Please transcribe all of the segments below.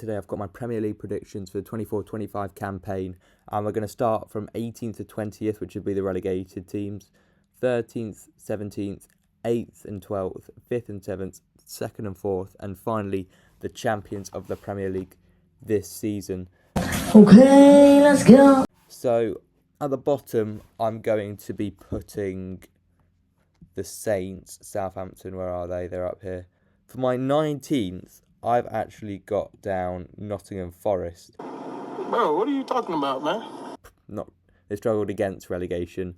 Today I've got my Premier League predictions for the 24-25 campaign, and we're going to start from 18th to 20th, which would be the relegated teams, 13th, 17th, 8th and 12th, 5th and 7th, 2nd and 4th, and finally the champions of the Premier League this season. Okay, let's go. So at the bottom, I'm going to be putting the Saints. Southampton, where are they? They're up here. For my 19th, I've actually got down Nottingham Forest. Bro, what are you talking about, man? They struggled against relegation.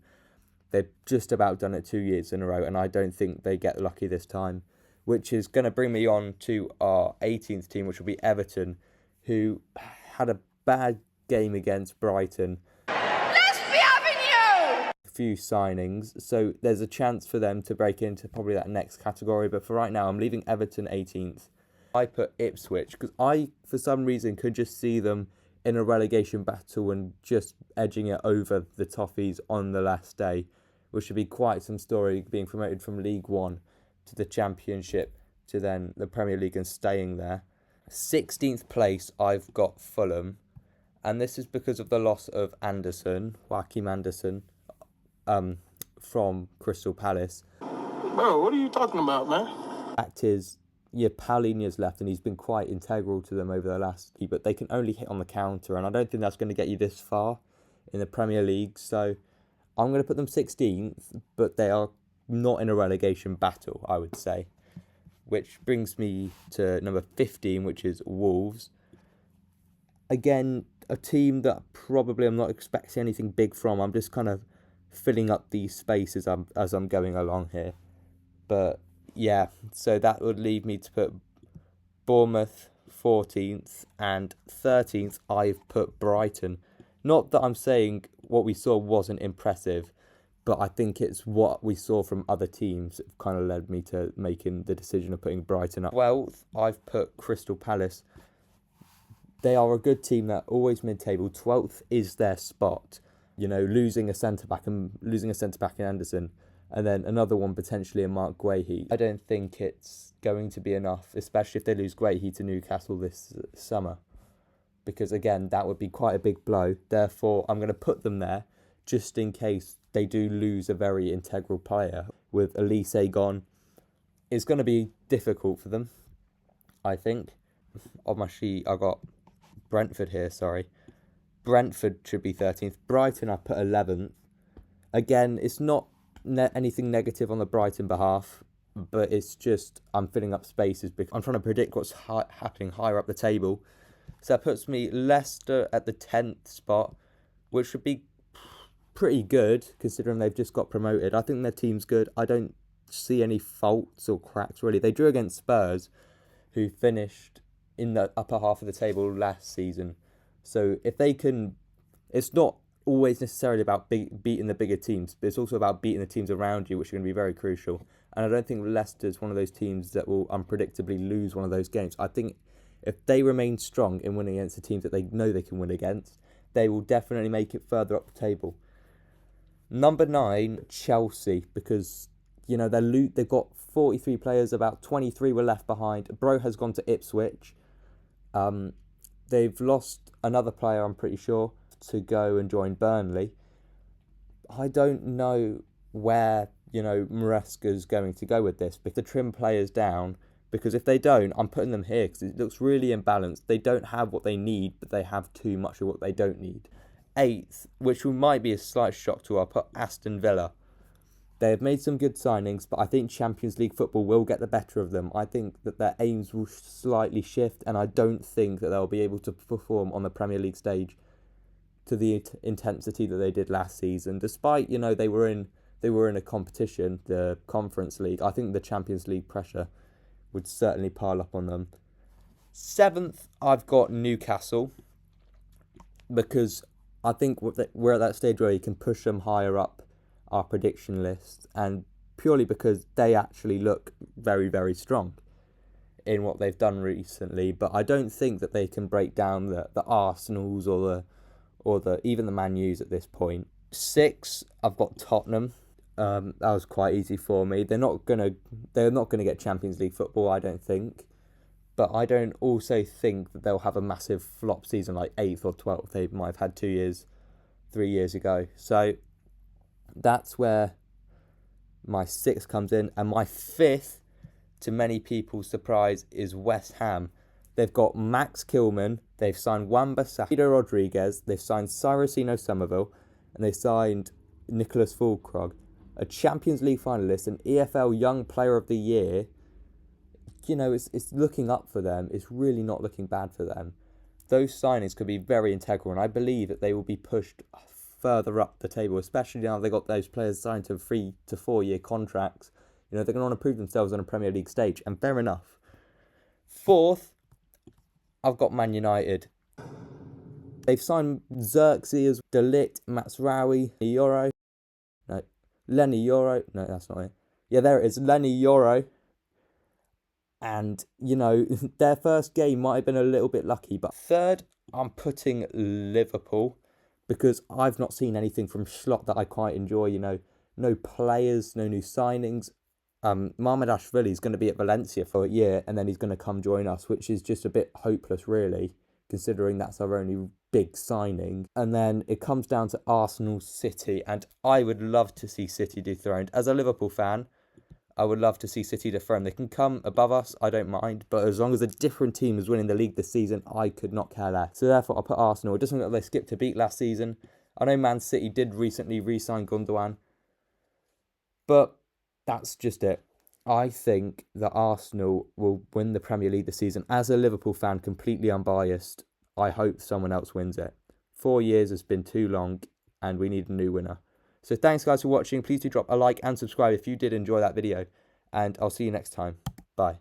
They've just about done it 2 years in a row, and I don't think they get lucky this time, which is going to bring me on to our 18th team, which will be Everton, who had a bad game against Brighton. Let's be having you! A few signings, so there's a chance for them to break into probably that next category, but for right now, I'm leaving Everton 18th. I put Ipswich because I, for some reason, could just see them in a relegation battle and just edging it over the Toffees on the last day, which should be quite some story, being promoted from League One to the Championship to then the Premier League and staying there. 16th place, I've got Fulham, and this is because of the loss of Joachim Anderson, from Crystal Palace. Bro, what are you talking about, man? Fact is, Paulinho's left, and he's been quite integral to them over the last year, but they can only hit on the counter, and I don't think that's going to get you this far in the Premier League, so I'm going to put them 16th, but they are not in a relegation battle, I would say. Which brings me to number 15, which is Wolves. Again, a team that probably I'm not expecting anything big from. I'm just kind of filling up these spaces as I'm going along here. But yeah, so that would leave me to put Bournemouth 14th, and 13th I've put Brighton. Not that I'm saying what we saw wasn't impressive, but I think it's what we saw from other teams that kind of led me to making the decision of putting Brighton up. 12th, I've put Crystal Palace. They are a good team. They're always mid-table. 12th is their spot. You know, losing a centre-back in Anderson, and then another one potentially in Mark Guehi. I don't think it's going to be enough, especially if they lose Guehi to Newcastle this summer, because again, that would be quite a big blow. Therefore, I'm going to put them there just in case they do lose a very integral player. With Elise gone, it's going to be difficult for them, I think. On my sheet, I got Brentford here, Brentford should be 13th. Brighton, I put 11th. Again, it's not anything negative on the Brighton behalf, but it's just I'm filling up spaces because I'm trying to predict what's happening higher up the table. So that puts me Leicester at the 10th spot, which would be pretty good considering they've just got promoted. I think their team's good. I don't see any faults or cracks really. They drew against Spurs, who finished in the upper half of the table last season. So if they can, it's not always necessarily about beating the bigger teams, but it's also about beating the teams around you, which are going to be very crucial. And I don't think Leicester's one of those teams that will unpredictably lose one of those games. I think if they remain strong in winning against the teams that they know they can win against, they will definitely make it further up the table. Number 9, Chelsea, because you know they've got 43 players, about 23 were left behind. Bro has gone to Ipswich. They've lost another player, I'm pretty sure, to go and join Burnley. I don't know where, Maresca's going to go with this, but to trim players down, because if they don't, I'm putting them here because it looks really imbalanced. They don't have what they need, but they have too much of what they don't need. 8th, which might be a slight shock to, I'll put Aston Villa. They have made some good signings, but I think Champions League football will get the better of them. I think that their aims will slightly shift, and I don't think that they'll be able to perform on the Premier League stage to the intensity that they did last season. Despite, they were in a competition, the Conference League. I think the Champions League pressure would certainly pile up on them. 7th, I've got Newcastle, because I think we're at that stage where you can push them higher up our prediction list, and purely because they actually look very, very strong in what they've done recently. But I don't think that they can break down the Arsenals or even the Man U's at this point. 6, I've got Tottenham. That was quite easy for me. They're not gonna get Champions League football, I don't think. but I don't also think that they'll have a massive flop season like 8th or 12th. They might have had 3 years ago. So that's where my 6th comes in. And my 5th, to many people's surprise, is West Ham. They've got Max Kilman, they've signed Wan-Bissaka Rodriguez, they've signed Cyrusino Somerville, and they've signed Nicholas Fulkrog, a Champions League finalist, an EFL Young Player of the Year. You know, it's looking up for them. It's really not looking bad for them. Those signings could be very integral, and I believe that they will be pushed further up the table, especially now they've got those players signed to 3 to 4 year contracts. You know, they're going to want to prove themselves on a Premier League stage, and fair enough. 4th, I've got Man United. They've signed Xerxes, De Ligt, Matsraoui, Lenny Yoro. No, that's not it. Yeah, there it is, Lenny Yoro. And, you know, their first game might have been a little bit lucky. But 3rd, I'm putting Liverpool, because I've not seen anything from Slot that I quite enjoy. You know, no players, no new signings. Mohamed Ashvili is going to be at Valencia for a year, and then he's going to come join us, which is just a bit hopeless, really, considering that's our only big signing. And then it comes down to Arsenal, City, and I would love to see City dethroned. As a Liverpool fan, I would love to see City dethroned. They can come above us, I don't mind, but as long as a different team is winning the league this season, I could not care less. So therefore, I'll put Arsenal. It doesn't look like they skipped a beat last season. I know Man City did recently re-sign Gundogan, but that's just it. I think that Arsenal will win the Premier League this season. As a Liverpool fan, completely unbiased, I hope someone else wins it. 4 years has been too long, and we need a new winner. So thanks, guys, for watching. Please do drop a like and subscribe if you did enjoy that video, and I'll see you next time. Bye.